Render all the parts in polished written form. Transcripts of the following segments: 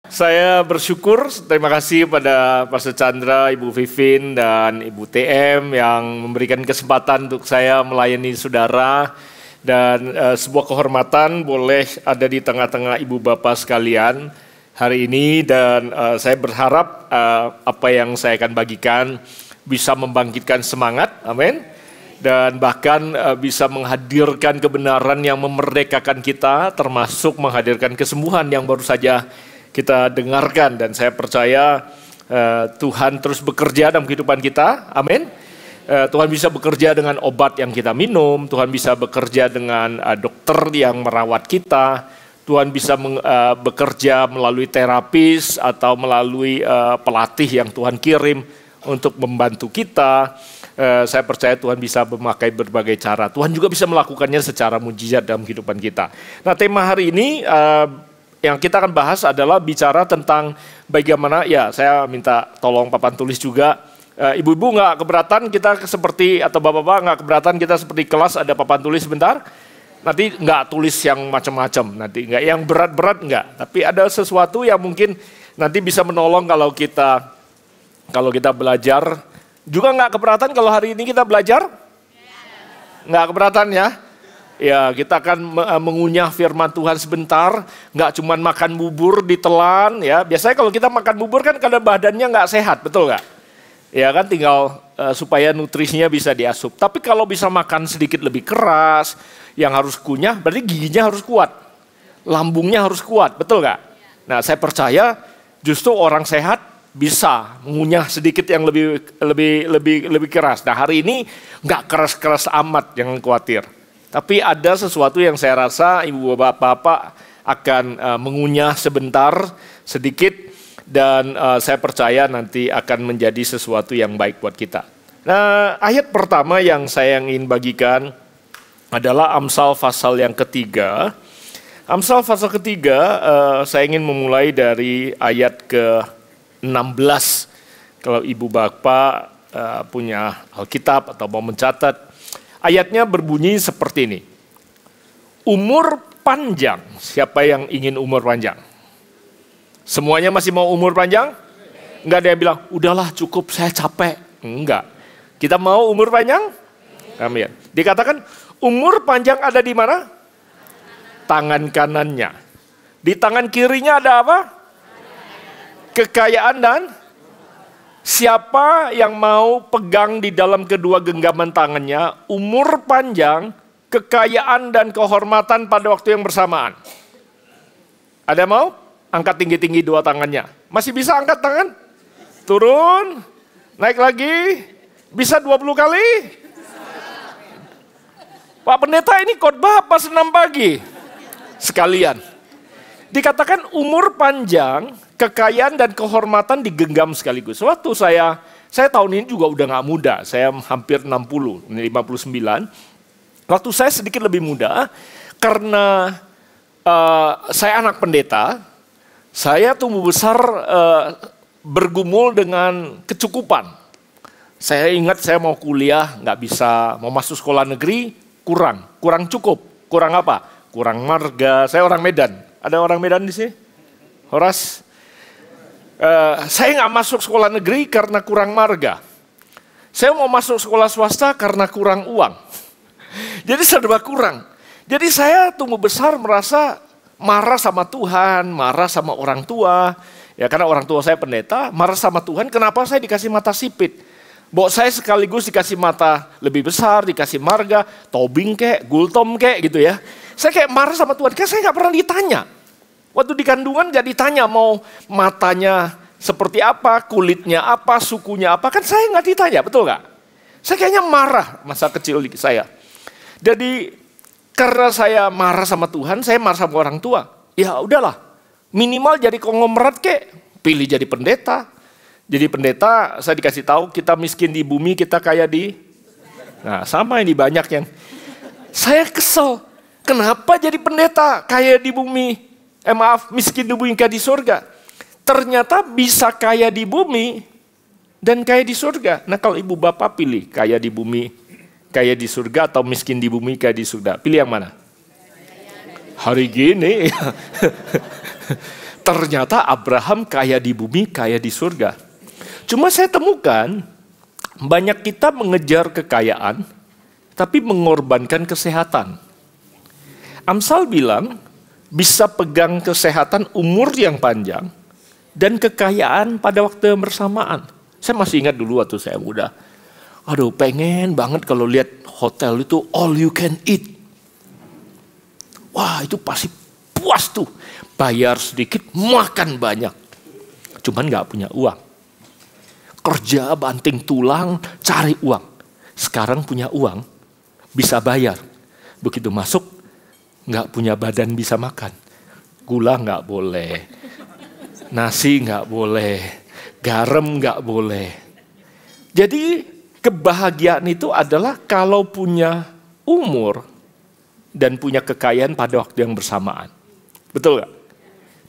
Saya bersyukur, terima kasih pada Pastor Chandra, Ibu Vivin, dan Ibu TM yang memberikan kesempatan untuk saya melayani saudara. Dan sebuah kehormatan boleh ada di tengah-tengah Ibu Bapak sekalian hari ini. Dan saya berharap apa yang saya akan bagikan bisa membangkitkan semangat, amin. Dan bahkan bisa menghadirkan kebenaran yang memerdekakan kita, termasuk menghadirkan kesembuhan yang baru saja kita dengarkan. Dan saya percaya Tuhan terus bekerja dalam kehidupan kita, amin. Tuhan bisa bekerja dengan obat yang kita minum, Tuhan bisa bekerja dengan dokter yang merawat kita, Tuhan bisa bekerja melalui terapis atau melalui pelatih yang Tuhan kirim untuk membantu kita. Saya percaya Tuhan bisa memakai berbagai cara. Tuhan juga bisa melakukannya secara mujizat dalam kehidupan kita. Nah, tema hari ini yang kita akan bahas adalah bicara tentang bagaimana, ya saya minta tolong papan tulis juga. Ibu-ibu nggak keberatan kita seperti, atau bapak-bapak nggak keberatan kita seperti kelas ada papan tulis sebentar? Nanti nggak tulis yang macam-macam, nanti nggak yang berat-berat nggak. Tapi ada sesuatu yang mungkin nanti bisa menolong kalau kita belajar. Juga nggak keberatan kalau hari ini kita belajar? Nggak keberatan ya? Ya, kita akan mengunyah firman Tuhan sebentar, nggak cuma makan bubur ditelan ya. Biasanya kalau kita makan bubur kan kadang badannya nggak sehat, betul nggak? Ya kan, tinggal supaya nutrisinya bisa diasup. Tapi kalau bisa makan sedikit lebih keras, yang harus kunyah, berarti giginya harus kuat, lambungnya harus kuat, betul nggak? Nah, saya percaya justru orang sehat bisa mengunyah sedikit yang lebih keras. Nah, hari ini nggak keras-keras amat, jangan khawatir. Tapi ada sesuatu yang saya rasa ibu bapak akan mengunyah sebentar, sedikit, dan saya percaya nanti akan menjadi sesuatu yang baik buat kita. Nah, ayat pertama yang saya ingin bagikan adalah Amsal pasal yang ketiga. Amsal pasal ketiga, saya ingin memulai dari ayat ke-16. Kalau ibu bapak punya Alkitab atau mau mencatat, ayatnya berbunyi seperti ini. Umur panjang, siapa yang ingin umur panjang? Semuanya masih mau umur panjang? Enggak ada yang bilang, udahlah cukup saya capek. Enggak. Kita mau umur panjang? Amin. Dikatakan umur panjang ada di mana? Tangan kanannya. Di tangan kirinya ada apa? Kekayaan dan siapa yang mau pegang di dalam kedua genggaman tangannya, umur panjang, kekayaan dan kehormatan pada waktu yang bersamaan. Ada mau? Angkat tinggi-tinggi dua tangannya. Masih bisa angkat tangan? Turun, naik lagi, bisa 20 kali? Pak Pendeta, ini khotbah apa senam pagi? Sekalian. Dikatakan umur panjang, kekayaan dan kehormatan digenggam sekaligus. Waktu saya tahun ini juga udah gak muda, saya hampir 60, 59. Waktu saya sedikit lebih muda, karena saya anak pendeta, saya tumbuh besar bergumul dengan kecukupan. Saya ingat saya mau kuliah, gak bisa, mau masuk sekolah negeri, kurang cukup. Kurang apa? Kurang marga, saya orang Medan. Ada orang Medan di sini? Horas? Saya nggak masuk sekolah negeri karena kurang marga. Saya mau masuk sekolah swasta karena kurang uang. Jadi serba kurang. Jadi saya tumbuh besar merasa marah sama Tuhan, marah sama orang tua. Ya karena orang tua saya pendeta, marah sama Tuhan, kenapa saya dikasih mata sipit? Bahwa saya sekaligus dikasih mata lebih besar, dikasih marga, tobing kek, gultom kek gitu ya. Saya kayak marah sama Tuhan, karena saya nggak pernah ditanya. Waktu di kandungan nggak ditanya mau matanya seperti apa, kulitnya apa, sukunya apa, kan saya nggak ditanya, betul nggak? Saya kayaknya marah masa kecil saya. Jadi karena saya marah sama Tuhan, saya marah sama orang tua. Ya udahlah, minimal jadi konglomerat kek, pilih jadi pendeta. Jadi pendeta, saya dikasih tahu kita miskin di bumi, kita kaya di. Nah sama ini banyak yang. Saya kesel, kenapa jadi pendeta kaya di bumi? Miskin di bumi kaya di surga. Ternyata bisa kaya di bumi dan kaya di surga. Nah kalau ibu bapak pilih kaya di bumi, kaya di surga atau miskin di bumi, kaya di surga. Pilih yang mana? Hari gini. Ternyata Abraham kaya di bumi, kaya di surga. Cuma saya temukan banyak kita mengejar kekayaan, tapi mengorbankan kesehatan. Amsal bilang bisa pegang kesehatan umur yang panjang dan kekayaan pada waktu yang bersamaan. Saya masih ingat dulu waktu saya muda. Aduh, pengen banget kalau lihat hotel itu all you can eat. Wah, itu pasti puas tuh. Bayar sedikit, makan banyak. Cuman gak punya uang. Kerja banting tulang, cari uang. Sekarang punya uang, bisa bayar. Begitu masuk, gak punya badan bisa makan. Gula gak boleh. Nasi gak boleh. Garam gak boleh. Jadi kebahagiaan itu adalah kalau punya umur dan punya kekayaan pada waktu yang bersamaan. Betul gak?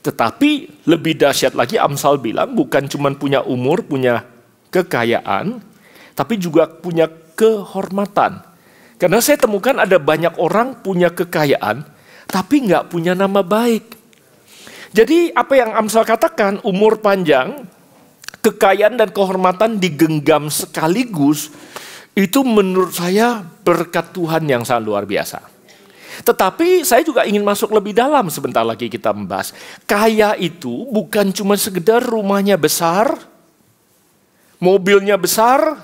Tetapi lebih dahsyat lagi Amsal bilang bukan cuma punya umur, punya kekayaan, tapi juga punya kehormatan. Karena saya temukan ada banyak orang punya kekayaan, tapi nggak punya nama baik. Jadi apa yang Amsal katakan, umur panjang, kekayaan dan kehormatan digenggam sekaligus, itu menurut saya berkat Tuhan yang sangat luar biasa. Tetapi saya juga ingin masuk lebih dalam, sebentar lagi kita membahas. Kaya itu bukan cuma sekedar rumahnya besar, mobilnya besar,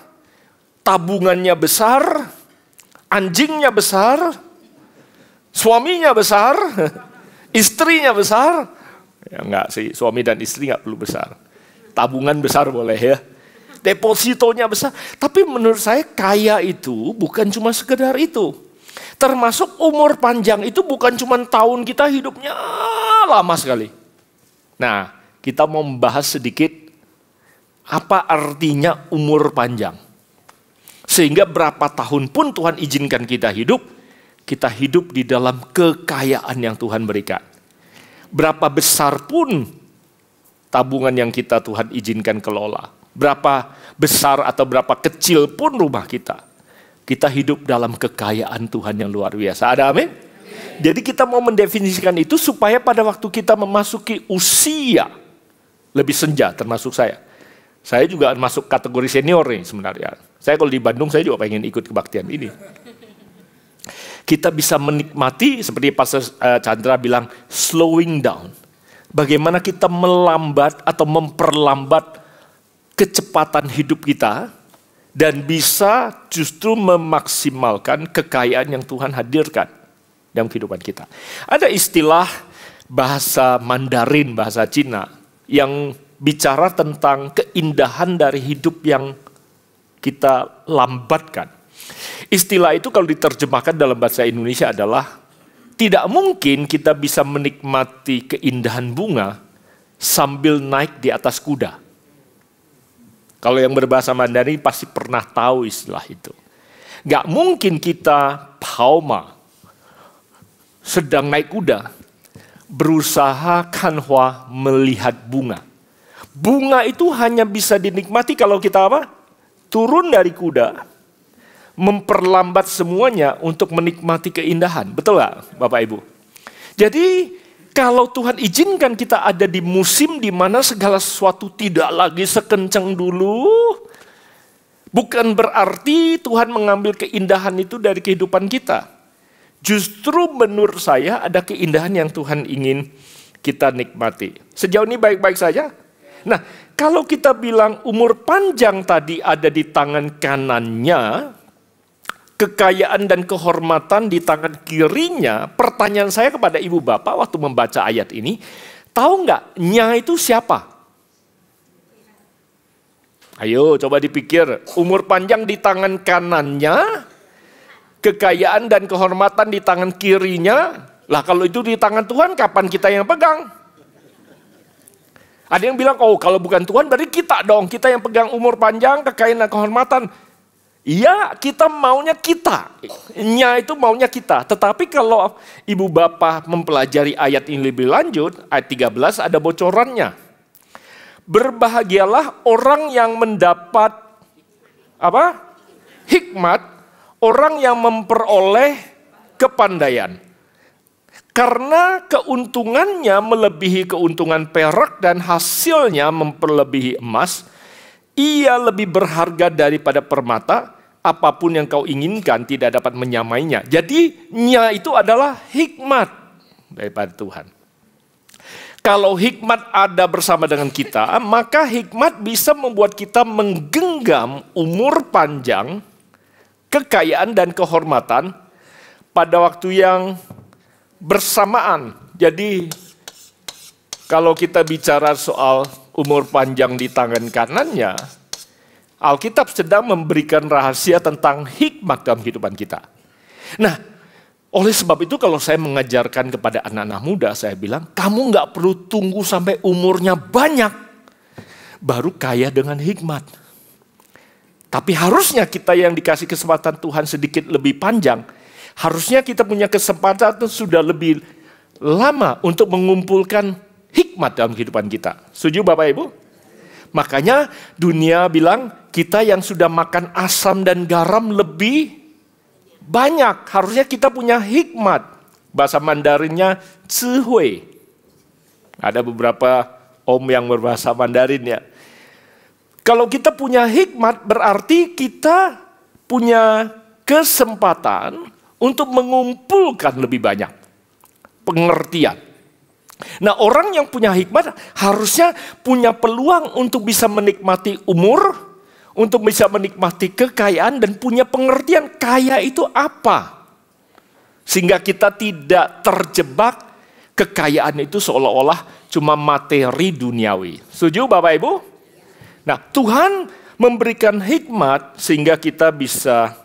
tabungannya besar, anjingnya besar, suaminya besar, istrinya besar. Ya enggak sih, suami dan istri enggak perlu besar. Tabungan besar boleh ya. Depositonya besar. Tapi menurut saya kaya itu bukan cuma sekedar itu. Termasuk umur panjang itu bukan cuma tahun kita hidupnya lama sekali. Nah, kita mau membahas sedikit apa artinya umur panjang. Sehingga berapa tahun pun Tuhan izinkan kita hidup di dalam kekayaan yang Tuhan berikan. Berapa besar pun tabungan yang Tuhan izinkan kelola. Berapa besar atau berapa kecil pun rumah kita. Kita hidup dalam kekayaan Tuhan yang luar biasa. Ada amin? Jadi kita mau mendefinisikan itu supaya pada waktu kita memasuki usia lebih senja, termasuk saya. Saya juga masuk kategori senior nih sebenarnya. Saya kalau di Bandung saya juga pengen ikut kebaktian ini. Kita bisa menikmati seperti Pastor Chandra bilang slowing down. Bagaimana kita melambat atau memperlambat kecepatan hidup kita. Dan bisa justru memaksimalkan kekayaan yang Tuhan hadirkan dalam kehidupan kita. Ada istilah bahasa Mandarin, bahasa Cina, yang bicara tentang keindahan dari hidup yang kita lambatkan. Istilah itu kalau diterjemahkan dalam bahasa Indonesia adalah, tidak mungkin kita bisa menikmati keindahan bunga sambil naik di atas kuda. Kalau yang berbahasa Mandarin pasti pernah tahu istilah itu. Gak mungkin kita pauma, sedang naik kuda, berusaha kanhua melihat bunga. Bunga itu hanya bisa dinikmati kalau kita apa? Turun dari kuda, memperlambat semuanya untuk menikmati keindahan. Betul gak Bapak Ibu? Jadi kalau Tuhan izinkan kita ada di musim di mana segala sesuatu tidak lagi sekencang dulu, bukan berarti Tuhan mengambil keindahan itu dari kehidupan kita. Justru menurut saya ada keindahan yang Tuhan ingin kita nikmati. Sejauh ini baik-baik saja. Nah, kalau kita bilang umur panjang tadi ada di tangan kanannya, kekayaan dan kehormatan di tangan kirinya, pertanyaan saya kepada ibu bapak waktu membaca ayat ini, tahu nggak nya itu siapa? Ayo coba dipikir, umur panjang di tangan kanannya, kekayaan dan kehormatan di tangan kirinya, lah kalau itu di tangan Tuhan kapan kita yang pegang? Ada yang bilang, oh kalau bukan Tuhan berarti kita dong, kita yang pegang umur panjang, kekayaan dan kehormatan. Iya, kita maunya kita. Nya itu maunya kita. Tetapi kalau ibu bapak mempelajari ayat ini lebih lanjut, ayat 13 ada bocorannya. Berbahagialah orang yang mendapat apa? Hikmat, orang yang memperoleh kepandaian. Karena keuntungannya melebihi keuntungan perak dan hasilnya memperlebihi emas, ia lebih berharga daripada permata, apapun yang kau inginkan tidak dapat menyamainya. Jadi, nya itu adalah hikmat daripada Tuhan. Kalau hikmat ada bersama dengan kita, maka hikmat bisa membuat kita menggenggam umur panjang, kekayaan dan kehormatan pada waktu yang bersamaan. Jadi kalau kita bicara soal umur panjang di tangan kanannya, Alkitab sedang memberikan rahasia tentang hikmat dalam kehidupan kita. Nah, oleh sebab itu kalau saya mengajarkan kepada anak-anak muda, saya bilang, kamu nggak perlu tunggu sampai umurnya banyak, baru kaya dengan hikmat. Tapi harusnya kita yang dikasih kesempatan Tuhan sedikit lebih panjang, harusnya kita punya kesempatan sudah lebih lama untuk mengumpulkan hikmat dalam kehidupan kita. Setuju Bapak Ibu? Makanya dunia bilang kita yang sudah makan asam dan garam lebih banyak. Harusnya kita punya hikmat. Bahasa Mandarinnya Zihui. Ada beberapa om yang berbahasa Mandarin ya. Kalau kita punya hikmat berarti kita punya kesempatan untuk mengumpulkan lebih banyak pengertian. Nah, orang yang punya hikmat harusnya punya peluang untuk bisa menikmati umur, untuk bisa menikmati kekayaan dan punya pengertian kaya itu apa. Sehingga kita tidak terjebak kekayaan itu seolah-olah cuma materi duniawi. Setuju Bapak Ibu? Nah, Tuhan memberikan hikmat sehingga kita bisa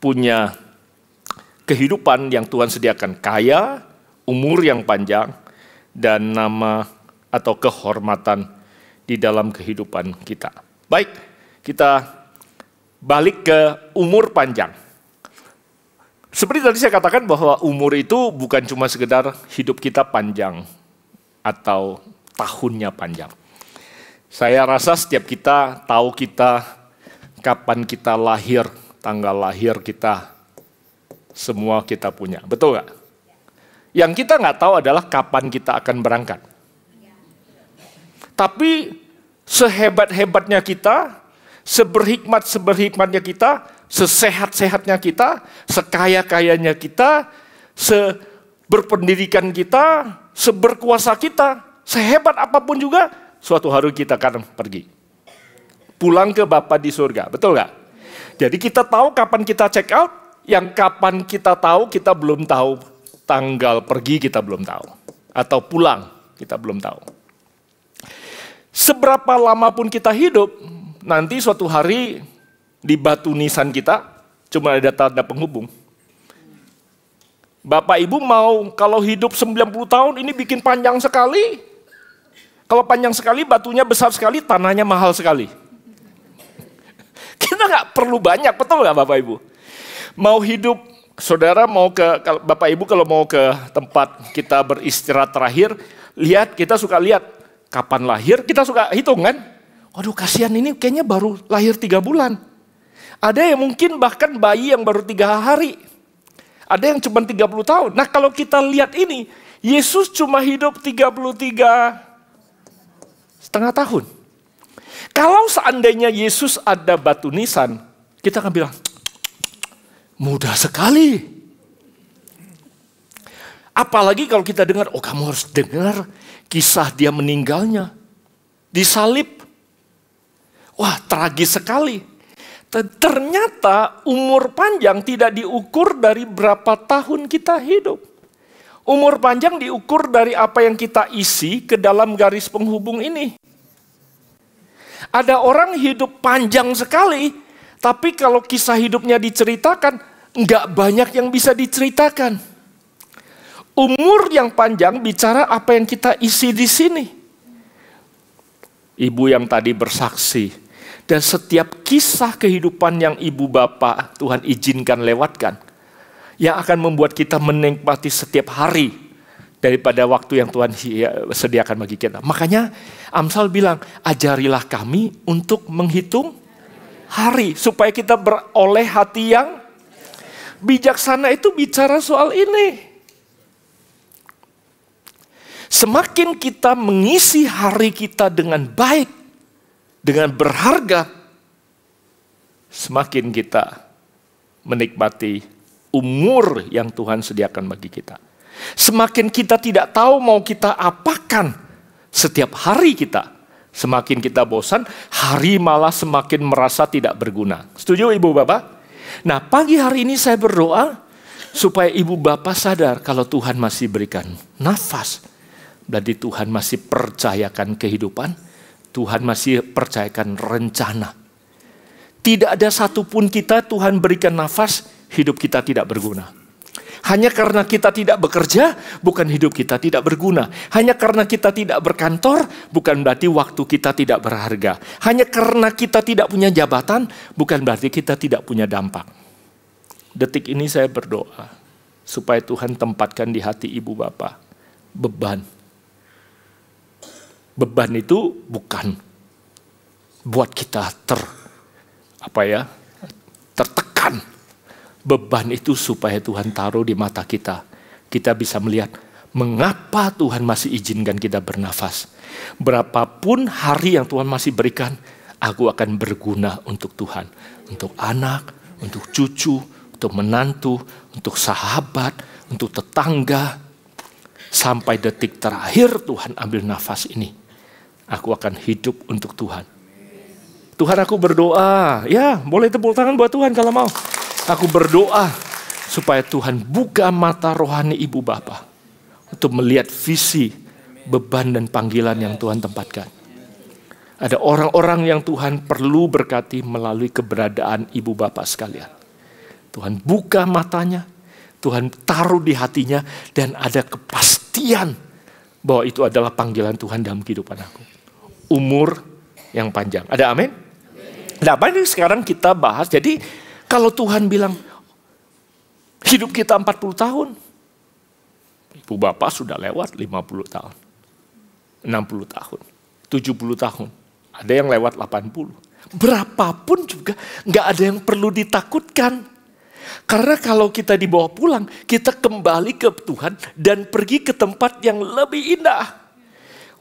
punya kehidupan yang Tuhan sediakan, kaya, umur yang panjang, dan nama atau kehormatan di dalam kehidupan kita. Baik, kita balik ke umur panjang. Seperti tadi saya katakan bahwa umur itu bukan cuma sekedar hidup kita panjang atau tahunnya panjang. Saya rasa setiap kita tahu kita kapan kita lahir, tanggal lahir kita, semua kita punya, betul nggak? Yang kita nggak tahu adalah kapan kita akan berangkat. Tapi sehebat-hebatnya kita, seberhikmat-seberhikmatnya kita, sesehat-sehatnya kita, sekaya-kayanya kita, seberpendidikan kita, seberkuasa kita, sehebat apapun juga, suatu hari kita akan pergi. Pulang ke Bapa di surga, betul nggak? Jadi kita tahu kapan kita check out, yang kapan kita tahu, kita belum tahu. Tanggal pergi kita belum tahu. Atau pulang, kita belum tahu. Seberapa lama pun kita hidup, nanti suatu hari di batu nisan kita, cuma ada tanda penghubung. Bapak Ibu mau kalau hidup 90 tahun, ini bikin panjang sekali. Kalau panjang sekali, batunya besar sekali, tanahnya mahal sekali. Kita nggak perlu banyak, betul nggak Bapak Ibu? Mau hidup, saudara mau ke, Bapak Ibu kalau mau ke tempat kita beristirahat terakhir, lihat, kita suka lihat kapan lahir, kita suka hitung kan? Waduh kasihan ini kayaknya baru lahir 3 bulan. Ada yang mungkin bahkan bayi yang baru 3 hari. Ada yang cuma 30 tahun. Nah kalau kita lihat ini, Yesus cuma hidup 33,5 tahun. Kalau seandainya Yesus ada batu nisan, kita akan bilang, mudah sekali. Apalagi kalau kita dengar, oh kamu harus dengar kisah dia meninggalnya. Disalib. Wah tragis sekali. Ternyata umur panjang tidak diukur dari berapa tahun kita hidup. Umur panjang diukur dari apa yang kita isi ke dalam garis penghubung ini. Ada orang hidup panjang sekali, tapi kalau kisah hidupnya diceritakan, nggak banyak yang bisa diceritakan. Umur yang panjang bicara apa yang kita isi di sini. Ibu yang tadi bersaksi, dan setiap kisah kehidupan yang ibu bapak Tuhan izinkan lewatkan, yang akan membuat kita menikmati setiap hari daripada waktu yang Tuhan sediakan bagi kita. Makanya Amsal bilang, ajarilah kami untuk menghitung hari, supaya kita beroleh hati yang bijaksana. Itu bicara soal ini. Semakin kita mengisi hari kita dengan baik, dengan berharga, semakin kita menikmati umur yang Tuhan sediakan bagi kita. Semakin kita tidak tahu mau kita apakan setiap hari kita, semakin kita bosan, hari malah semakin merasa tidak berguna. Setuju Ibu Bapak? Nah, pagi hari ini saya berdoa supaya Ibu Bapak sadar kalau Tuhan masih berikan nafas. Berarti Tuhan masih percayakan kehidupan, Tuhan masih percayakan rencana. Tidak ada satupun kita Tuhan berikan nafas, hidup kita tidak berguna. Hanya karena kita tidak bekerja, bukan hidup kita tidak berguna. Hanya karena kita tidak berkantor, bukan berarti waktu kita tidak berharga. Hanya karena kita tidak punya jabatan, bukan berarti kita tidak punya dampak. Detik ini saya berdoa, supaya Tuhan tempatkan di hati Ibu Bapak beban. Beban itu bukan buat kita tertekan. Beban itu supaya Tuhan taruh di mata kita. Kita bisa melihat mengapa Tuhan masih izinkan kita bernafas. Berapapun hari yang Tuhan masih berikan, aku akan berguna untuk Tuhan. Untuk anak, untuk cucu, untuk menantu, untuk sahabat, untuk tetangga. Sampai detik terakhir Tuhan ambil nafas ini. Aku akan hidup untuk Tuhan. Tuhan, aku berdoa. Ya, boleh tepuk tangan buat Tuhan kalau mau. Aku berdoa supaya Tuhan buka mata rohani Ibu Bapak untuk melihat visi, beban dan panggilan yang Tuhan tempatkan. Ada orang-orang yang Tuhan perlu berkati melalui keberadaan Ibu Bapak sekalian. Tuhan buka matanya, Tuhan taruh di hatinya, dan ada kepastian bahwa itu adalah panggilan Tuhan dalam kehidupan aku. Umur yang panjang. Ada amin? Nah, apa ini sekarang kita bahas? Jadi kalau Tuhan bilang hidup kita 40 tahun, Ibu Bapak sudah lewat 50 tahun, 60 tahun, 70 tahun, ada yang lewat 80. Berapapun juga nggak ada yang perlu ditakutkan. Karena kalau kita dibawa pulang, kita kembali ke Tuhan dan pergi ke tempat yang lebih indah.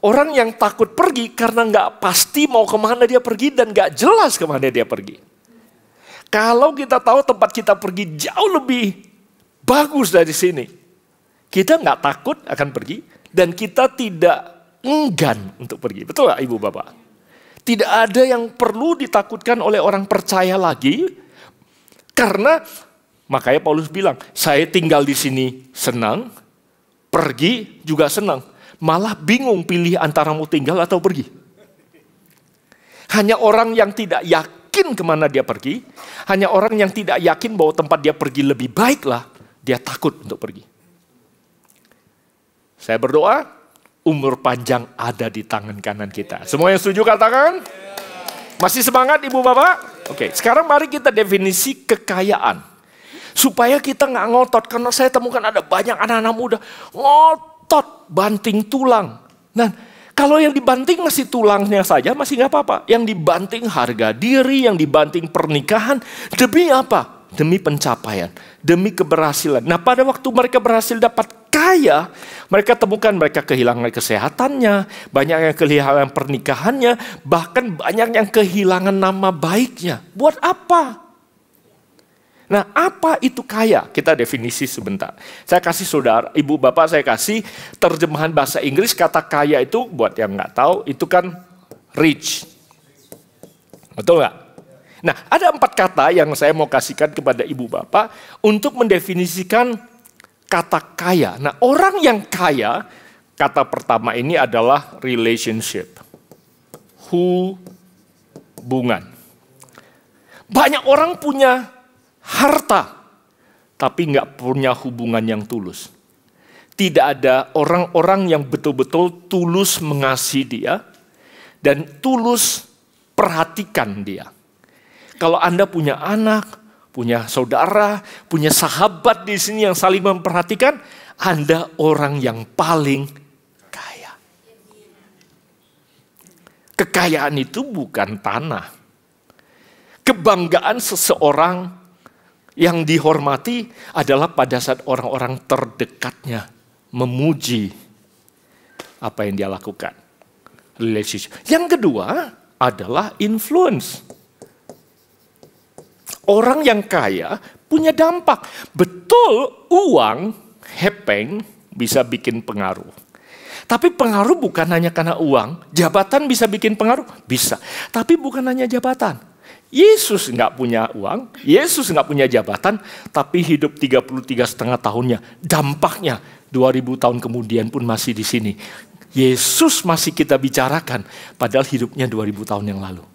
Orang yang takut pergi karena nggak pasti mau kemana dia pergi dan nggak jelas kemana dia pergi. Kalau kita tahu tempat kita pergi jauh lebih bagus dari sini, kita nggak takut akan pergi dan kita tidak enggan untuk pergi. Betul nggak Ibu Bapak? Tidak ada yang perlu ditakutkan oleh orang percaya lagi, karena makanya Paulus bilang, saya tinggal di sini senang, pergi juga senang. Malah bingung pilih antara mau tinggal atau pergi. Hanya orang yang tidak yakin kemana dia pergi, hanya orang yang tidak yakin bahwa tempat dia pergi lebih baiklah, dia takut untuk pergi. Saya berdoa, umur panjang ada di tangan kanan kita. Semua yang setuju katakan? Masih semangat Ibu Bapak? Oke, sekarang mari kita definisi kekayaan. Supaya kita nggak ngotot, karena saya temukan ada banyak anak-anak muda ngotot, banting tulang. Nah, kalau yang dibanting masih tulangnya saja, masih nggak apa-apa. Yang dibanting harga diri, yang dibanting pernikahan, demi apa? Demi pencapaian, demi keberhasilan. Nah, pada waktu mereka berhasil dapat kaya, mereka temukan mereka kehilangan kesehatannya, banyak yang kehilangan pernikahannya, bahkan banyak yang kehilangan nama baiknya. Buat apa? Nah, apa itu kaya? Kita definisi sebentar. Saya kasih saudara, Ibu Bapak, saya kasih terjemahan bahasa Inggris. Kata kaya itu, buat yang nggak tahu, itu kan rich. Betul nggak? Nah, ada 4 kata yang saya mau kasihkan kepada Ibu Bapak untuk mendefinisikan kata kaya. Nah, orang yang kaya, kata pertama ini adalah relationship. Hubungan. Banyak orang punya harta, tapi nggak punya hubungan yang tulus. Tidak ada orang-orang yang betul-betul tulus mengasihi dia dan tulus perhatikan dia. Kalau Anda punya anak, punya saudara, punya sahabat di sini yang saling memperhatikan, Anda orang yang paling kaya. Kekayaan itu bukan tanah. Kebanggaan seseorang yang dihormati adalah pada saat orang-orang terdekatnya memuji apa yang dia lakukan. Relationship. Yang kedua adalah influence. Orang yang kaya punya dampak. Betul, uang, hepeng bisa bikin pengaruh. Tapi pengaruh bukan hanya karena uang. Jabatan bisa bikin pengaruh? Bisa. Tapi bukan hanya jabatan. Yesus nggak punya uang, Yesus nggak punya jabatan, tapi hidup 33,5 tahunnya. Dampaknya 2000 tahun kemudian pun masih di sini. Yesus masih kita bicarakan, padahal hidupnya 2000 tahun yang lalu.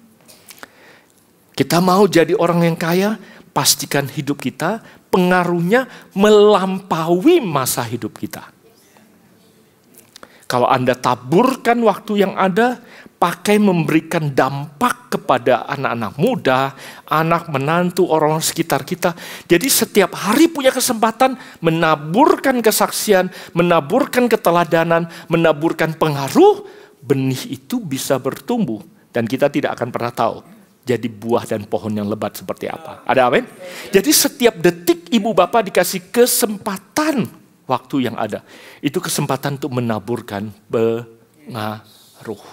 Kita mau jadi orang yang kaya, pastikan hidup kita pengaruhnya melampaui masa hidup kita. Kalau Anda taburkan waktu yang ada, pakai memberikan dampak kepada anak-anak muda, anak menantu, orang sekitar kita. Jadi setiap hari punya kesempatan menaburkan kesaksian, menaburkan keteladanan, menaburkan pengaruh, benih itu bisa bertumbuh. Dan kita tidak akan pernah tahu jadi buah dan pohon yang lebat seperti apa. Ada amin? Jadi setiap detik ibu bapak dikasih kesempatan waktu yang ada. Itu kesempatan untuk menaburkan pengaruh.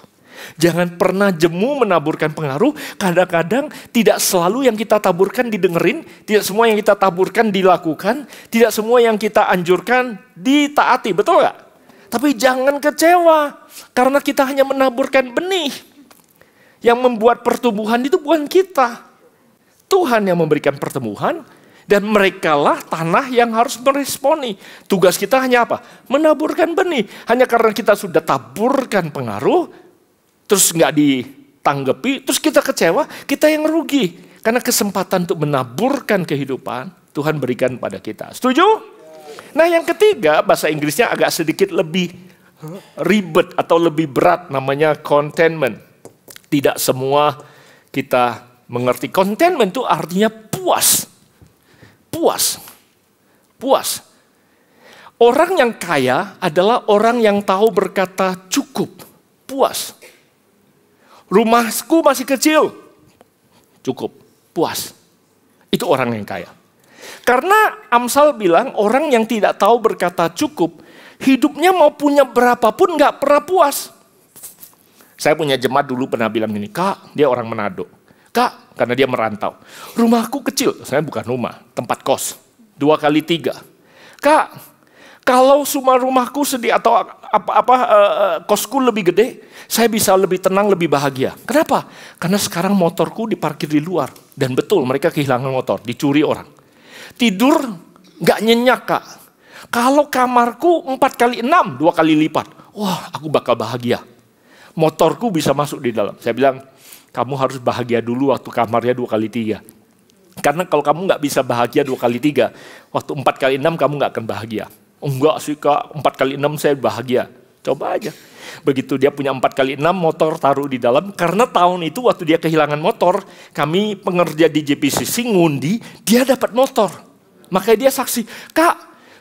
Jangan pernah jemu menaburkan pengaruh. Kadang-kadang tidak selalu yang kita taburkan didengerin. Tidak semua yang kita taburkan dilakukan. Tidak semua yang kita anjurkan ditaati. Betul gak? Tapi jangan kecewa. Karena kita hanya menaburkan benih. Yang membuat pertumbuhan itu bukan kita. Tuhan yang memberikan pertumbuhan. Dan merekalah tanah yang harus meresponi. Tugas kita hanya apa? Menaburkan benih. Hanya karena kita sudah taburkan pengaruh, terus nggak ditanggapi, terus kita kecewa, kita yang rugi. Karena kesempatan untuk menaburkan kehidupan, Tuhan berikan pada kita. Setuju? Nah yang ketiga, bahasa Inggrisnya agak sedikit lebih ribet atau lebih berat, namanya contentment. Tidak semua kita mengerti. Contentment itu artinya puas. Puas. Orang yang kaya adalah orang yang tahu berkata cukup, puas. Rumahku masih kecil, cukup, puas. Itu orang yang kaya. Karena Amsal bilang orang yang tidak tahu berkata cukup, hidupnya mau punya berapapun gak pernah puas. Saya punya jemaat dulu pernah bilang gini, Kak, dia orang Manado. Kak, karena dia merantau. Rumahku kecil, saya bukan rumah, tempat kos. 2x3. Kak, kalau semua rumahku sedih atau kosku lebih gede, saya bisa lebih tenang, lebih bahagia. Kenapa? Karena sekarang motorku diparkir di luar. Dan betul, mereka kehilangan motor, dicuri orang. Tidur nggak nyenyak, Kak. Kalau kamarku 4x6, 2 kali lipat. Wah, aku bakal bahagia. Motorku bisa masuk di dalam. Saya bilang, kamu harus bahagia dulu waktu kamarnya 2x3. Karena kalau kamu nggak bisa bahagia 2x3, waktu 4x6 kamu nggak akan bahagia. Enggak sih Kak, 4x6 saya bahagia. Coba aja. Begitu dia punya 4x6 motor taruh di dalam. Karena tahun itu waktu dia kehilangan motor, kami pengerja di JPCC ngundi, dia dapat motor. Makanya dia saksi, Kak,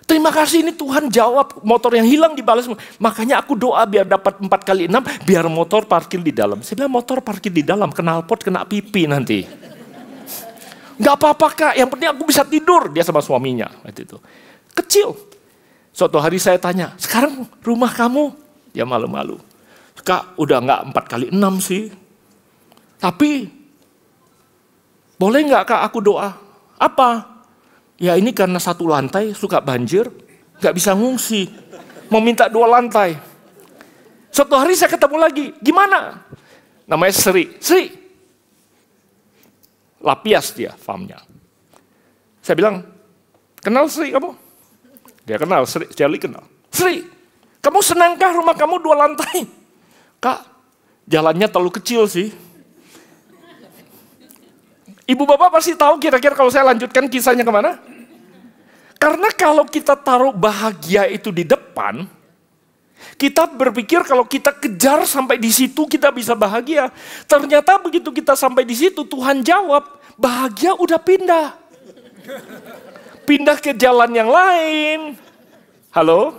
terima kasih ini Tuhan jawab motor yang hilang dibalas. Makanya aku doa biar dapat 4x6, biar motor parkir di dalam. Saya bilang motor parkir di dalam, knalpot kena pipi nanti. Gak apa-apa Kak, yang penting aku bisa tidur. Dia sama suaminya. Itu. Kecil. Suatu hari saya tanya, sekarang rumah kamu? Dia malu-malu. Kak, udah gak 4x6 sih. Tapi, boleh gak Kak aku doa? Apa? Ya ini karena 1 lantai suka banjir, gak bisa ngungsi. Mau minta 2 lantai. Suatu hari saya ketemu lagi, gimana? Namanya Sri. Lapias dia farmnya. Saya bilang, kenal Sri kamu? Dia kenal, Sri kenal. Sri, kamu senangkah rumah kamu 2 lantai? Kak, jalannya terlalu kecil sih. Ibu bapak pasti tahu kira-kira kalau saya lanjutkan kisahnya kemana? Karena kalau kita taruh bahagia itu di depan, kita berpikir kalau kita kejar sampai di situ kita bisa bahagia. Ternyata begitu kita sampai di situ Tuhan jawab, bahagia udah pindah. Pindah ke jalan yang lain. Halo?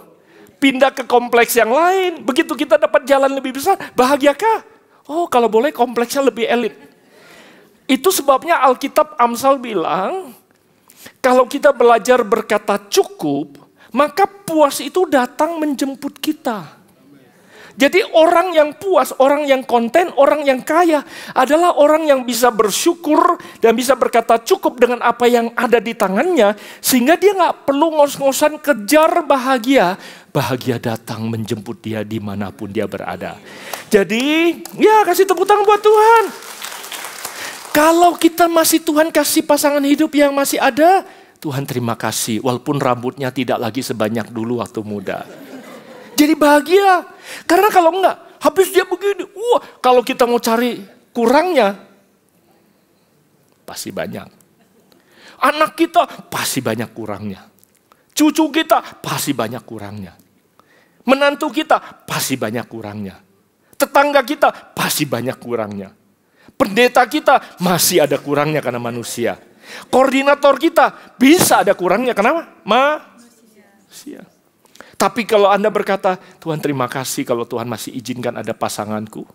Pindah ke kompleks yang lain. Begitu kita dapat jalan lebih besar, bahagiakah? Oh, kalau boleh kompleksnya lebih elit. Itu sebabnya Alkitab Amsal bilang, kalau kita belajar berkata cukup, maka puas itu datang menjemput kita. Jadi orang yang puas, orang yang konten, orang yang kaya adalah orang yang bisa bersyukur dan bisa berkata cukup dengan apa yang ada di tangannya. Sehingga dia nggak perlu ngos-ngosan kejar bahagia. Bahagia datang menjemput dia dimanapun dia berada. Jadi ya kasih tepuk tangan buat Tuhan. Kalau kita masih Tuhan kasih pasangan hidup yang masih ada, Tuhan terima kasih. Walaupun rambutnya tidak lagi sebanyak dulu waktu muda. Jadi bahagia. Karena kalau enggak, habis dia begini. Kalau kita mau cari kurangnya, pasti banyak. Anak kita pasti banyak kurangnya. Cucu kita pasti banyak kurangnya. Menantu kita pasti banyak kurangnya. Tetangga kita pasti banyak kurangnya. Pendeta kita masih ada kurangnya karena manusia. Koordinator kita bisa ada kurangnya. Kenapa? Manusia. Tapi kalau Anda berkata, Tuhan terima kasih kalau Tuhan masih izinkan ada pasanganku.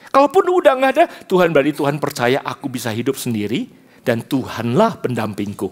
Kalaupun udah nggak ada, Tuhan berarti Tuhan percaya aku bisa hidup sendiri dan Tuhanlah pendampingku.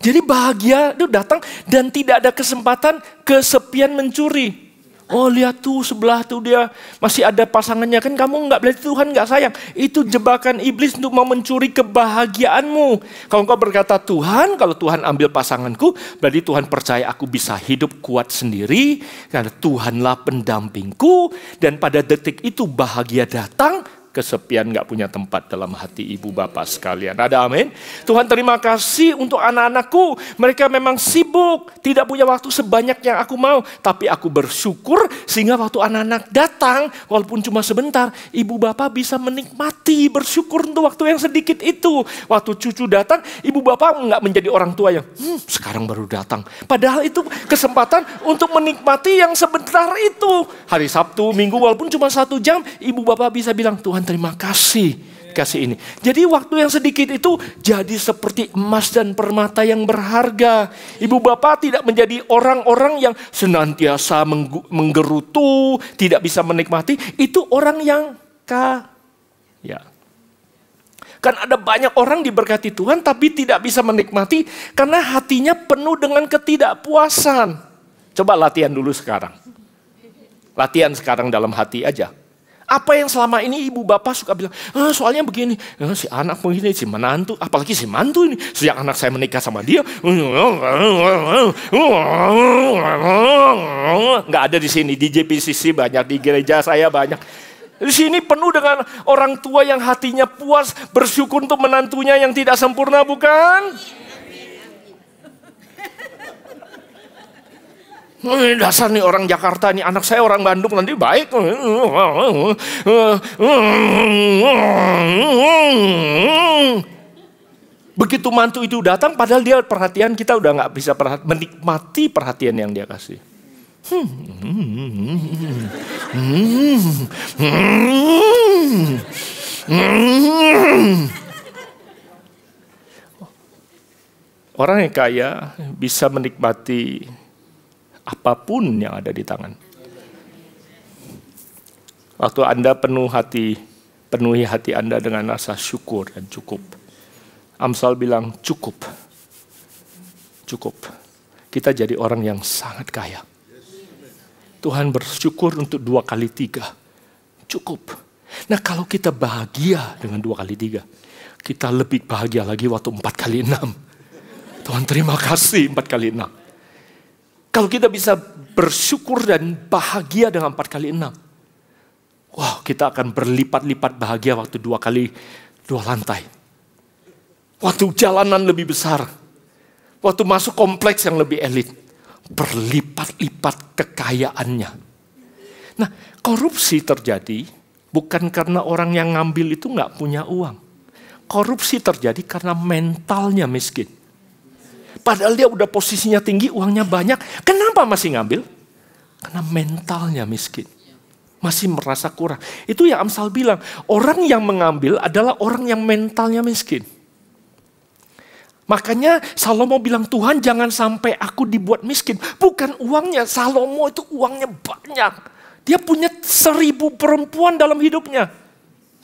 Jadi bahagia itu datang dan tidak ada kesempatan kesepian mencuri. Oh lihat tuh sebelah tuh dia masih ada pasangannya, kan kamu nggak berarti Tuhan nggak sayang. Itu jebakan iblis untuk mau mencuri kebahagiaanmu. Kalau engkau berkata Tuhan, kalau Tuhan ambil pasanganku, berarti Tuhan percaya aku bisa hidup kuat sendiri karena Tuhanlah pendampingku. Dan pada detik itu bahagia datang. Kesepian gak punya tempat dalam hati ibu bapak sekalian. Ada amin? Tuhan terima kasih untuk anak-anakku. Mereka memang sibuk. Tidak punya waktu sebanyak yang aku mau. Tapi aku bersyukur sehingga waktu anak-anak datang. Walaupun cuma sebentar. Ibu bapak bisa menikmati. Bersyukur untuk waktu yang sedikit itu. Waktu cucu datang. Ibu bapak gak menjadi orang tua yang sekarang baru datang. Padahal itu kesempatan untuk menikmati yang sebentar itu. Hari Sabtu, Minggu walaupun cuma 1 jam. Ibu bapak bisa bilang Tuhan terima kasih ini. Jadi waktu yang sedikit itu jadi seperti emas dan permata yang berharga. Ibu bapak tidak menjadi orang-orang yang senantiasa menggerutu, tidak bisa menikmati. Itu orang yang kaya. Kan ada banyak orang diberkati Tuhan tapi tidak bisa menikmati karena hatinya penuh dengan ketidakpuasan. Coba latihan dulu sekarang. Latihan sekarang dalam hati aja. Apa yang selama ini ibu bapak suka bilang, soalnya begini, si anak begini, si menantu, apalagi si mantu ini, sejak anak saya menikah sama dia, nggak ada di sini, di JPCC banyak, di gereja saya banyak. Di sini penuh dengan orang tua yang hatinya puas, bersyukur untuk menantunya yang tidak sempurna, bukan? Dasar nih orang Jakarta nih, anak saya orang Bandung nanti baik. Begitu mantu itu datang, padahal dia perhatian kita udah nggak bisa menikmati perhatian yang dia kasih. Orang yang kaya bisa menikmati apapun yang ada di tangan. Waktu Anda penuhi hati Anda dengan rasa syukur dan cukup. Amsal bilang cukup. Cukup. Kita jadi orang yang sangat kaya. Tuhan bersyukur untuk 2 kali 3. Cukup. Nah kalau kita bahagia dengan 2 kali 3, kita lebih bahagia lagi waktu 4 kali 6. Tuhan terima kasih 4 kali 6. Kalau kita bisa bersyukur dan bahagia dengan 4 kali 6. Wah, kita akan berlipat-lipat bahagia waktu 2 kali 2 lantai. Waktu jalanan lebih besar. Waktu masuk kompleks yang lebih elit. Berlipat-lipat kekayaannya. Nah, korupsi terjadi bukan karena orang yang ngambil itu nggak punya uang. Korupsi terjadi karena mentalnya miskin. Padahal dia udah posisinya tinggi, uangnya banyak. Kenapa masih ngambil? Karena mentalnya miskin. Masih merasa kurang. Itu yang Amsal bilang. Orang yang mengambil adalah orang yang mentalnya miskin. Makanya Salomo bilang, Tuhan jangan sampai aku dibuat miskin. Bukan uangnya, Salomo itu uangnya banyak. Dia punya 1000 perempuan dalam hidupnya.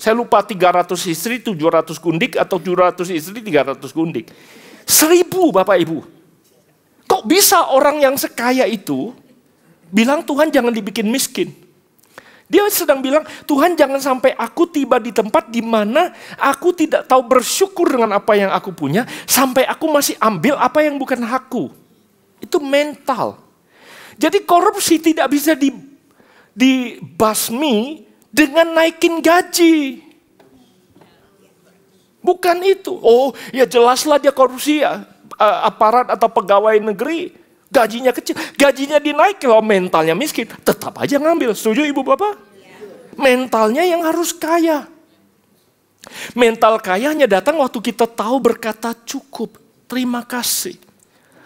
Saya lupa 300 istri, 700 gundik, atau 700 istri, 300 gundik. 1000 Bapak Ibu. Kok bisa orang yang sekaya itu bilang Tuhan jangan dibikin miskin? Dia sedang bilang, Tuhan jangan sampai aku tiba di tempat di mana aku tidak tahu bersyukur dengan apa yang aku punya, sampai aku masih ambil apa yang bukan hakku. Itu mental. Jadi korupsi tidak bisa dibasmi dengan naikin gaji. Bukan itu. Oh ya jelaslah dia korupsi ya. Aparat atau pegawai negeri. Gajinya kecil, gajinya dinaik kalau mentalnya miskin, tetap aja ngambil. Setuju ibu bapak? Mentalnya yang harus kaya. Mental kayanya datang waktu kita tahu berkata cukup, terima kasih.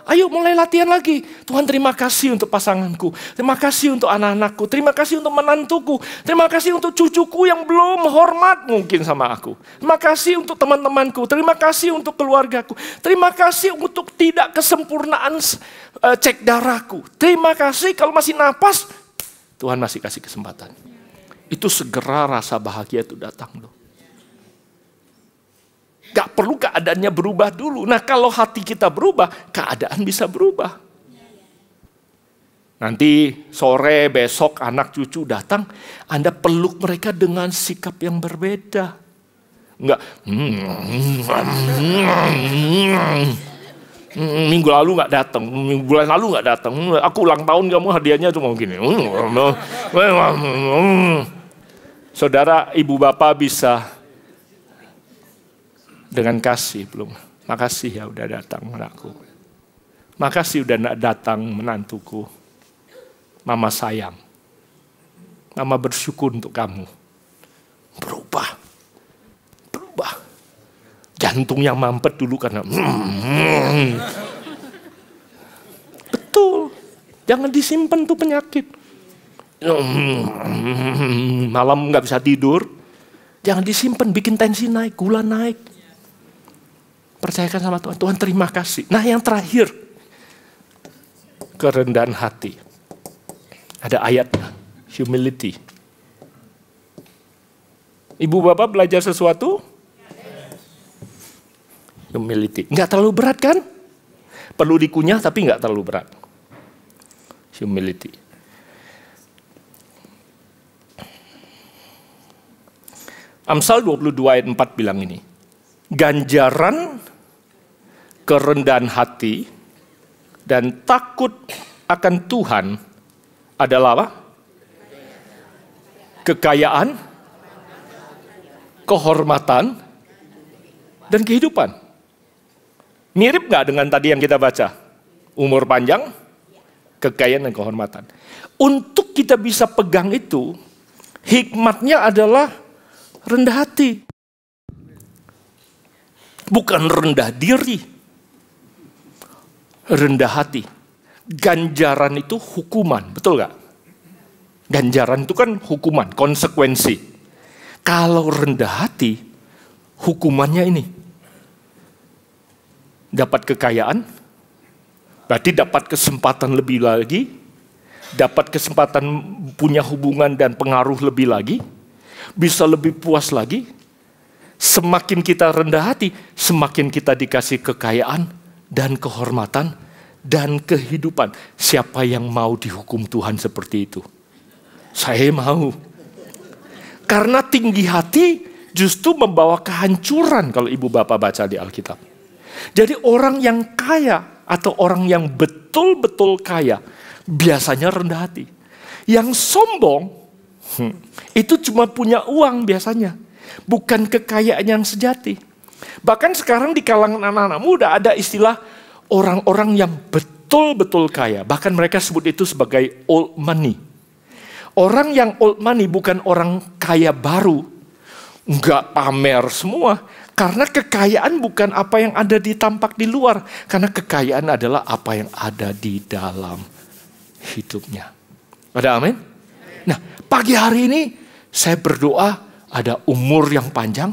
Ayo mulai latihan lagi. Tuhan terima kasih untuk pasanganku. Terima kasih untuk anak-anakku. Terima kasih untuk menantuku. Terima kasih untuk cucuku yang belum hormat mungkin sama aku. Terima kasih untuk teman-temanku. Terima kasih untuk keluargaku. Terima kasih untuk tidak kesempurnaan cek darahku. Terima kasih kalau masih napas, Tuhan masih kasih kesempatan. Itu segera rasa bahagia itu datang loh. Gak perlu keadaannya berubah dulu. Nah kalau hati kita berubah, keadaan bisa berubah. Nanti sore, besok anak cucu datang, Anda peluk mereka dengan sikap yang berbeda. Enggak, minggu lalu gak datang, bulan lalu gak datang. Aku ulang tahun kamu hadiahnya cuma gini. Saudara, ibu bapak bisa dengan kasih belum. Makasih ya udah datang anakku. Makasih udah datang menantuku. Mama sayang. Mama bersyukur untuk kamu. Berubah. Jantung yang mampet dulu karena betul. Jangan disimpan tuh penyakit. Malam nggak bisa tidur. Jangan disimpan, bikin tensi naik, gula naik. Percayakan sama Tuhan, Tuhan terima kasih. Nah yang terakhir, kerendahan hati. Ada ayatnya, humility. Ibu bapak belajar sesuatu? Humility. Nggak terlalu berat kan? Perlu dikunyah tapi nggak terlalu berat. Humility. Amsal 22 ayat 4 bilang ini. Ganjaran kerendahan hati dan takut akan Tuhan adalah apa? Kekayaan, kehormatan, dan kehidupan. Mirip gak dengan tadi yang kita baca? Umur panjang, kekayaan dan kehormatan. Untuk kita bisa pegang itu, hikmatnya adalah rendah hati. Bukan rendah diri. Rendah hati. Ganjaran itu hukuman, betul gak? Ganjaran itu kan hukuman, konsekuensi. Kalau rendah hati, hukumannya ini. Dapat kekayaan, berarti dapat kesempatan lebih lagi, dapat kesempatan punya hubungan dan pengaruh lebih lagi, bisa lebih puas lagi. Semakin kita rendah hati, semakin kita dikasih kekayaan dan kehormatan dan kehidupan. Siapa yang mau dihukum Tuhan seperti itu? Saya mau. Karena tinggi hati justru membawa kehancuran kalau ibu bapak baca di Alkitab. Jadi orang yang kaya atau orang yang betul-betul kaya biasanya rendah hati. Yang sombong itu cuma punya uang biasanya. Bukan kekayaan yang sejati. Bahkan sekarang di kalangan anak-anak muda ada istilah orang-orang yang betul-betul kaya. Bahkan mereka sebut itu sebagai old money. Orang yang old money bukan orang kaya baru. Enggak pamer semua. Karena kekayaan bukan apa yang ada di tampak di luar. Karena kekayaan adalah apa yang ada di dalam hidupnya. Ada amin? Nah, pagi hari ini saya berdoa ada umur yang panjang,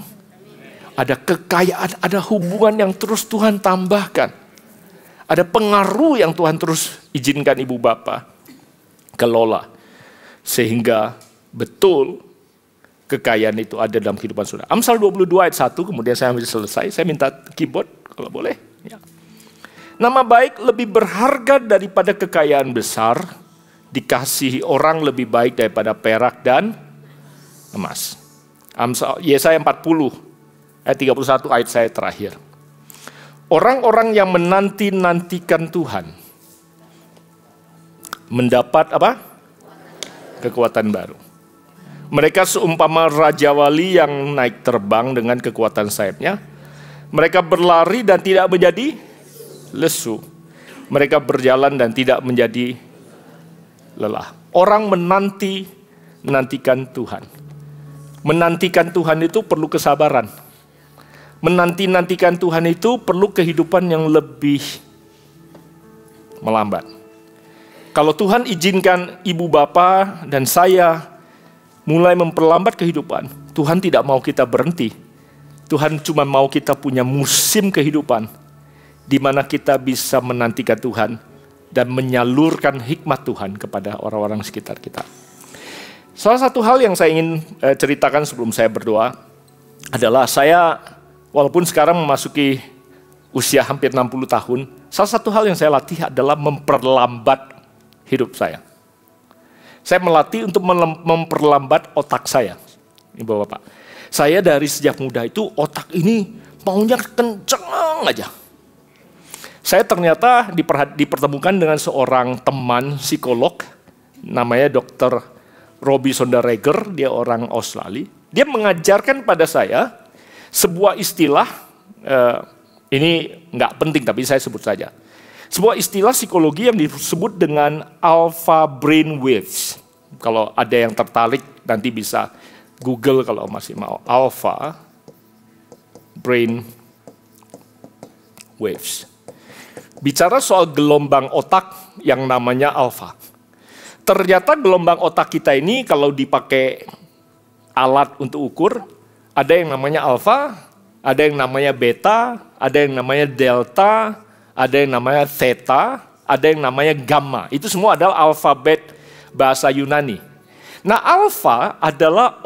ada kekayaan, ada hubungan yang terus Tuhan tambahkan. Ada pengaruh yang Tuhan terus izinkan ibu bapak kelola. Sehingga betul kekayaan itu ada dalam kehidupan saudara. Amsal 22 ayat 1, kemudian saya ambil selesai. Saya minta keyboard kalau boleh. Ya. Nama baik lebih berharga daripada kekayaan besar, dikasihi orang lebih baik daripada perak dan emas. Yesaya 40 ayat 31 ayat saya terakhir. Orang-orang yang menanti-nantikan Tuhan mendapat apa? Kekuatan baru. Mereka seumpama raja wali yang naik terbang dengan kekuatan sayapnya. Mereka berlari dan tidak menjadi lesu. Mereka berjalan dan tidak menjadi lelah. Orang menanti-nantikan Tuhan. Menantikan Tuhan itu perlu kesabaran. Menanti-nantikan Tuhan itu perlu kehidupan yang lebih melambat. Kalau Tuhan izinkan ibu bapa dan saya mulai memperlambat kehidupan, Tuhan tidak mau kita berhenti. Tuhan cuma mau kita punya musim kehidupan di mana kita bisa menantikan Tuhan dan menyalurkan hikmat Tuhan kepada orang-orang sekitar kita. Salah satu hal yang saya ingin ceritakan sebelum saya berdoa adalah saya, walaupun sekarang memasuki usia hampir 60 tahun, salah satu hal yang saya latih adalah memperlambat hidup saya. Saya melatih untuk memperlambat otak saya. Ibu Bapak, saya dari sejak muda itu otak ini maunya kenceng aja. Saya ternyata dipertemukan dengan seorang teman psikolog, namanya Dr. Robbie Sonderegger, dia orang Australia. Dia mengajarkan pada saya sebuah istilah, ini nggak penting tapi saya sebut saja. Sebuah istilah psikologi yang disebut dengan alpha brain waves. Kalau ada yang tertarik nanti bisa Google kalau masih mau. Alpha brain waves. Bicara soal gelombang otak yang namanya alpha. Ternyata gelombang otak kita ini kalau dipakai alat untuk ukur, ada yang namanya alfa, ada yang namanya beta, ada yang namanya delta, ada yang namanya theta, ada yang namanya gamma. Itu semua adalah alfabet bahasa Yunani. Nah, alfa adalah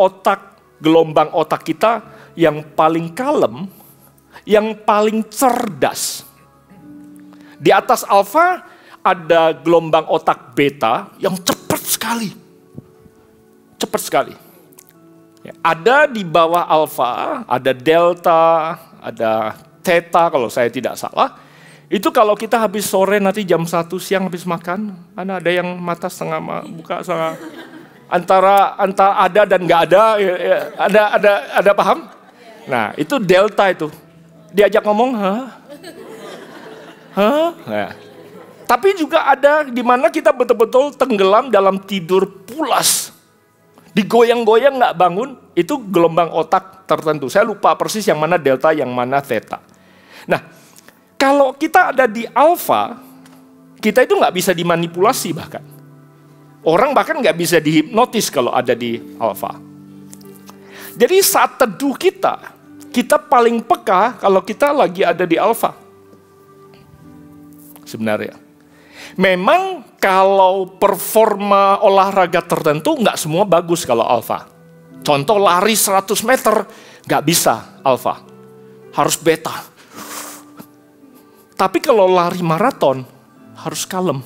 gelombang otak kita yang paling kalem, yang paling cerdas. Di atas alfa ada gelombang otak beta yang cepat sekali. Cepat sekali. Ada di bawah alfa, ada delta, ada theta kalau saya tidak salah. Itu kalau kita habis sore nanti jam 1 siang habis makan, ada yang mata setengah buka setengah. Antara ada dan nggak ada, ada paham? Nah, itu delta itu. Diajak ngomong, Nah. Tapi juga ada di mana kita betul-betul tenggelam dalam tidur pulas. Digoyang-goyang nggak bangun, itu gelombang otak tertentu. Saya lupa persis yang mana delta, yang mana theta. Nah, kalau kita ada di alfa, kita itu nggak bisa dimanipulasi bahkan. Orang bahkan nggak bisa dihipnotis kalau ada di alfa. Jadi saat teduh kita paling peka kalau kita lagi ada di alfa. Sebenarnya. Memang kalau performa olahraga tertentu nggak semua bagus kalau alfa. Contoh lari 100 meter nggak bisa alfa. Harus beta. Tapi kalau lari maraton harus kalem.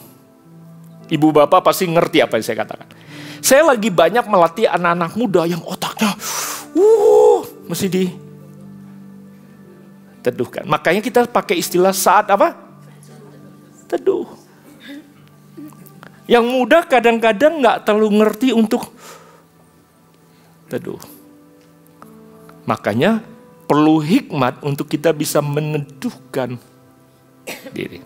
Ibu bapak pasti ngerti apa yang saya katakan. Saya lagi banyak melatih anak-anak muda yang otaknya mesti diteduhkan. Makanya kita pakai istilah saat apa? Teduh. Yang muda kadang-kadang nggak terlalu ngerti untuk teduh. Makanya perlu hikmat untuk kita bisa meneduhkan diri.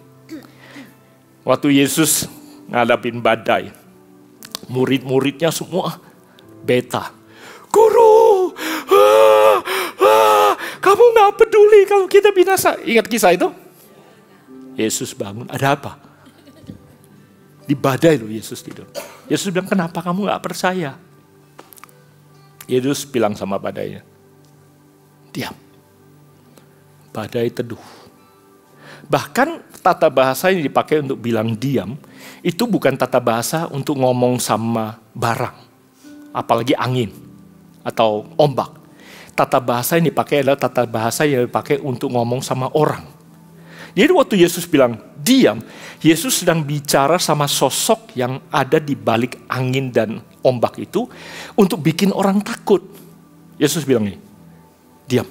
Waktu Yesus ngadapin badai, murid-muridnya semua beta. Guru, kamu nggak peduli kalau kita binasa. Ingat kisah itu? Yesus bangun, ada apa? Di badai loh Yesus tidur. Yesus bilang, kenapa kamu gak percaya? Yesus bilang sama badainya, diam. Badai teduh. Bahkan tata bahasa yang dipakai untuk bilang diam, itu bukan tata bahasa untuk ngomong sama barang. Apalagi angin atau ombak. Tata bahasa yang dipakai adalah tata bahasa yang dipakai untuk ngomong sama orang. Jadi waktu Yesus bilang, diam. Yesus sedang bicara sama sosok yang ada di balik angin dan ombak itu untuk bikin orang takut. Yesus bilang ini, diam,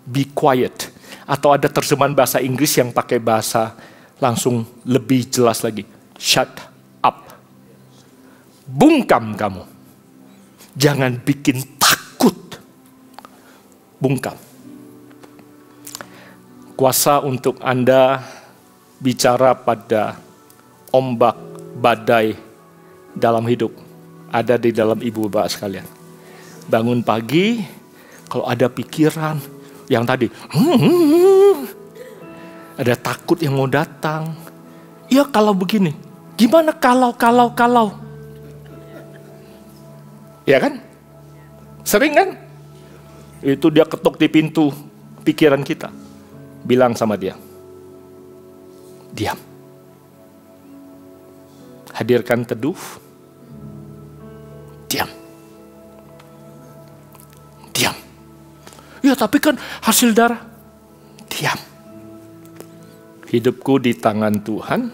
be quiet. Atau ada terjemahan bahasa Inggris yang pakai bahasa langsung lebih jelas lagi, shut up. Bungkam kamu, jangan bikin takut. Bungkam. Kuasa untuk Anda bicara pada ombak badai dalam hidup ada di dalam ibu bapak sekalian. Bangun pagi, kalau ada pikiran yang tadi, ada takut yang mau datang. Ya kalau begini, gimana kalau. Ya kan? Sering kan? Itu dia ketuk di pintu pikiran kita. Bilang sama dia, diam. Hadirkan teduh, diam. Diam. Ya tapi kan hasil darah, diam. Hidupku di tangan Tuhan,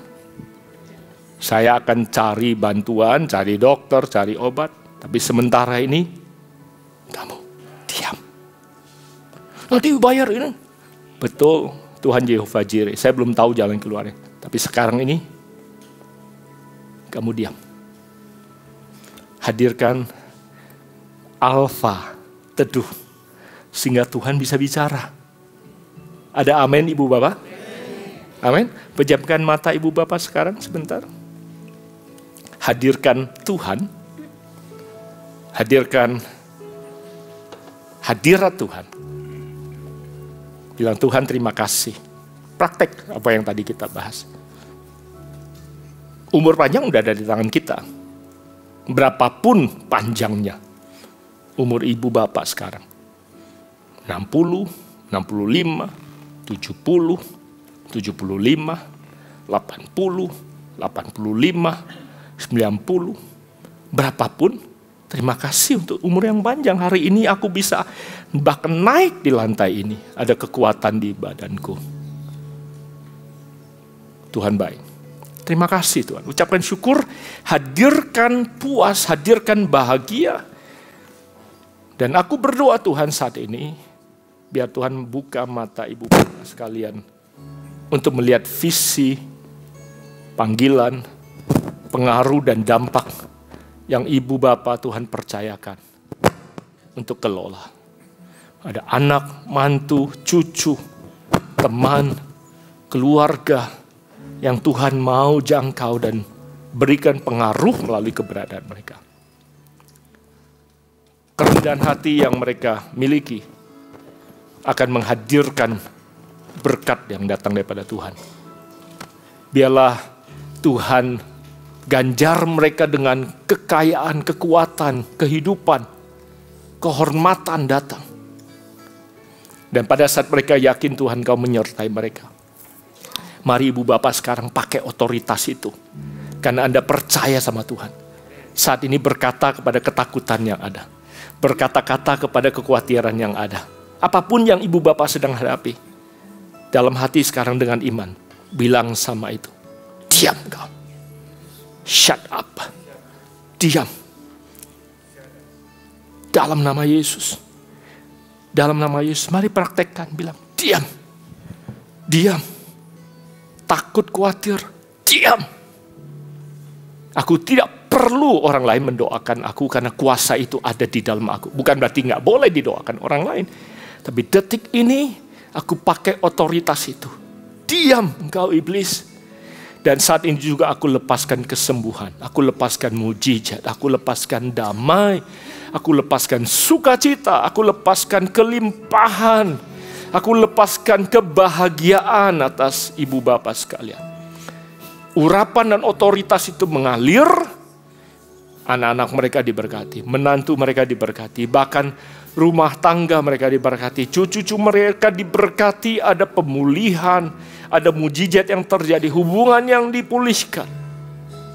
saya akan cari bantuan, cari dokter, cari obat. Tapi sementara ini, kamu diam. Nanti bayar ini. Betul, Tuhan Yehova Jireh. Saya belum tahu jalan keluarnya. Tapi sekarang ini, kamu diam. Hadirkan alfa, teduh. Sehingga Tuhan bisa bicara. Ada amin ibu bapak? Amin. Pejamkan mata ibu bapak sekarang sebentar. Hadirkan Tuhan. Hadirkan hadirat Tuhan. Bilang Tuhan terima kasih. Praktek apa yang tadi kita bahas. Umur panjang udah ada di tangan kita. Berapapun panjangnya. Umur ibu bapak sekarang. 60, 65, 70, 75, 80, 85, 90. Berapapun. Terima kasih untuk umur yang panjang. Hari ini aku bisa bahkan naik di lantai ini. Ada kekuatan di badanku. Tuhan baik. Terima kasih Tuhan. Ucapkan syukur. Hadirkan puas. Hadirkan bahagia. Dan aku berdoa Tuhan saat ini. Biar Tuhan buka mata ibu bapak sekalian. Untuk melihat visi, panggilan, pengaruh dan dampak yang ibu bapak Tuhan percayakan untuk kelola. Ada anak, mantu, cucu, teman, keluarga yang Tuhan mau jangkau dan berikan pengaruh melalui keberadaan mereka. Kerendahan hati yang mereka miliki akan menghadirkan berkat yang datang daripada Tuhan. Biarlah Tuhan ganjar mereka dengan kekayaan, kekuatan, kehidupan, kehormatan datang. Dan pada saat mereka yakin Tuhan kau menyertai mereka. Mari ibu bapak sekarang pakai otoritas itu. Karena Anda percaya sama Tuhan. Saat ini berkata kepada ketakutan yang ada. Berkata-kata kepada kekhawatiran yang ada. Apapun yang ibu bapak sedang hadapi. Dalam hati sekarang dengan iman. Bilang sama itu. Diam kau. Shut up. Diam. Dalam nama Yesus. Dalam nama Yesus. Mari praktekkan. Bilang diam. Diam. Takut khawatir. Diam. Aku tidak perlu orang lain mendoakan aku. Karena kuasa itu ada di dalam aku. Bukan berarti gak boleh didoakan orang lain. Tapi detik ini aku pakai otoritas itu. Diam engkau iblis. Dan saat ini juga aku lepaskan kesembuhan. Aku lepaskan mujizat. Aku lepaskan damai. Aku lepaskan sukacita. Aku lepaskan kelimpahan. Aku lepaskan kebahagiaan atas ibu bapak sekalian. Urapan dan otoritas itu mengalir. Anak-anak mereka diberkati. Menantu mereka diberkati. Bahkan rumah tangga mereka diberkati. Cucu-cucu mereka diberkati. Ada pemulihan. Ada mujizat yang terjadi, hubungan yang dipulihkan.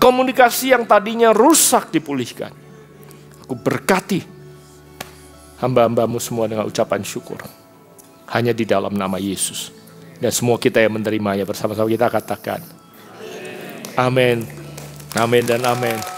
Komunikasi yang tadinya rusak dipulihkan. Aku berkati hamba-hambamu semua dengan ucapan syukur. Hanya di dalam nama Yesus. Dan semua kita yang menerimanya bersama-sama kita katakan. Amin. Amin dan amin.